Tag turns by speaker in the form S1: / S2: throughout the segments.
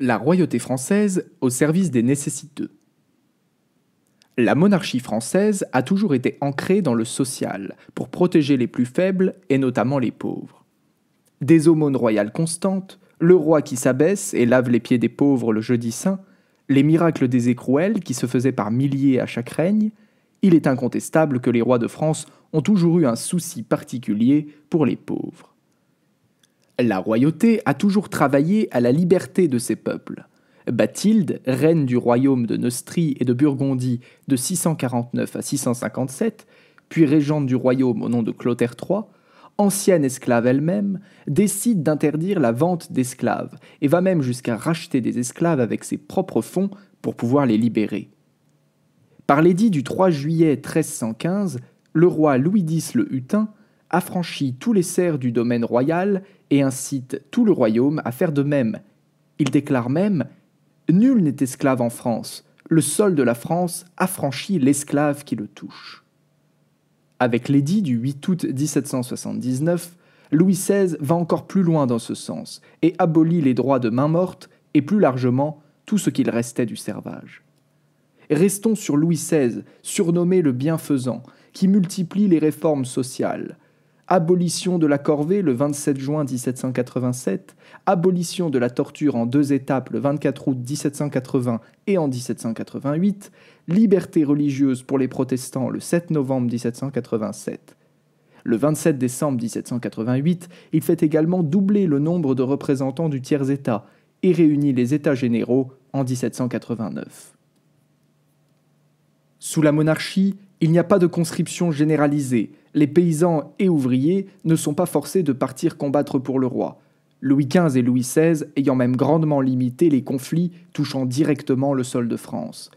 S1: La royauté française au service des nécessiteux. La monarchie française a toujours été ancrée dans le social, pour protéger les plus faibles et notamment les pauvres. Des aumônes royales constantes, le roi qui s'abaisse et lave les pieds des pauvres le jeudi saint, les miracles des écrouelles qui se faisaient par milliers à chaque règne, il est incontestable que les rois de France ont toujours eu un souci particulier pour les pauvres. La royauté a toujours travaillé à la liberté de ses peuples. Bathilde, reine du royaume de Neustrie et de Burgondie de 649 à 657, puis régente du royaume au nom de Clotaire III, ancienne esclave elle-même, décide d'interdire la vente d'esclaves et va même jusqu'à racheter des esclaves avec ses propres fonds pour pouvoir les libérer. Par l'édit du 3 juillet 1315, le roi Louis X le Hutin affranchit tous les serfs du domaine royal et incite tout le royaume à faire de même. Il déclare même « Nul n'est esclave en France, le sol de la France affranchit l'esclave qui le touche ». Avec l'édit du 8 août 1779, Louis XVI va encore plus loin dans ce sens et abolit les droits de main morte et plus largement tout ce qu'il restait du servage. Restons sur Louis XVI, surnommé le bienfaisant, qui multiplie les réformes sociales. Abolition de la corvée le 27 juin 1787, abolition de la torture en 2 étapes le 24 août 1780 et en 1788, liberté religieuse pour les protestants le 7 novembre 1787. Le 27 décembre 1788, il fait également doubler le nombre de représentants du tiers-État et réunit les États généraux en 1789. Sous la monarchie, il n'y a pas de conscription généralisée. Les paysans et ouvriers ne sont pas forcés de partir combattre pour le roi. Louis XV et Louis XVI ayant même grandement limité les conflits touchant directement le sol de France.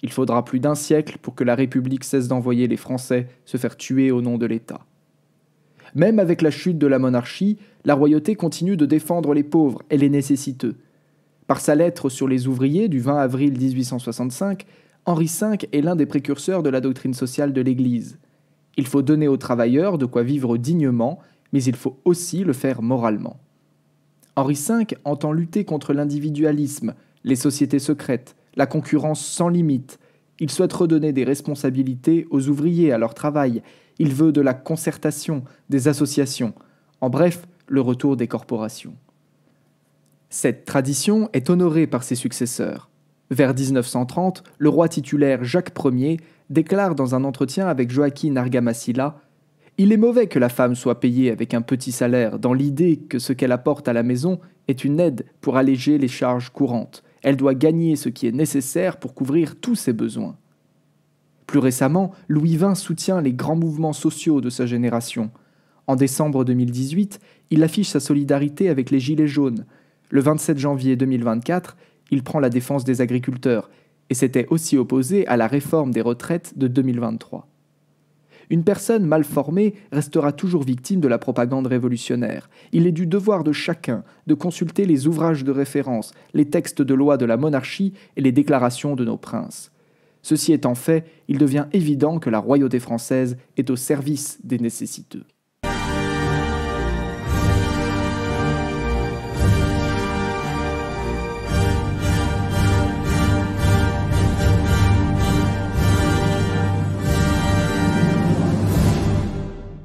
S1: Il faudra plus d'un siècle pour que la République cesse d'envoyer les Français se faire tuer au nom de l'État. Même avec la chute de la monarchie, la royauté continue de défendre les pauvres et les nécessiteux. Par sa lettre sur les ouvriers du 20 avril 1865, Henri V est l'un des précurseurs de la doctrine sociale de l'Église. Il faut donner aux travailleurs de quoi vivre dignement, mais il faut aussi le faire moralement. Henri V entend lutter contre l'individualisme, les sociétés secrètes, la concurrence sans limite. Il souhaite redonner des responsabilités aux ouvriers à leur travail. Il veut de la concertation, des associations. En bref, le retour des corporations. Cette tradition est honorée par ses successeurs. Vers 1930, le roi titulaire Jacques Ier déclare dans un entretien avec Joaquin Argamasilla « Il est mauvais que la femme soit payée avec un petit salaire dans l'idée que ce qu'elle apporte à la maison est une aide pour alléger les charges courantes. Elle doit gagner ce qui est nécessaire pour couvrir tous ses besoins. » Plus récemment, Louis XX soutient les grands mouvements sociaux de sa génération. En décembre 2018, il affiche sa solidarité avec les Gilets jaunes. Le 27 janvier 2024, il prend la défense des agriculteurs et s'était aussi opposé à la réforme des retraites de 2023. Une personne mal formée restera toujours victime de la propagande révolutionnaire. Il est du devoir de chacun de consulter les ouvrages de référence, les textes de loi de la monarchie et les déclarations de nos princes. Ceci étant fait, il devient évident que la royauté française est au service des nécessiteux.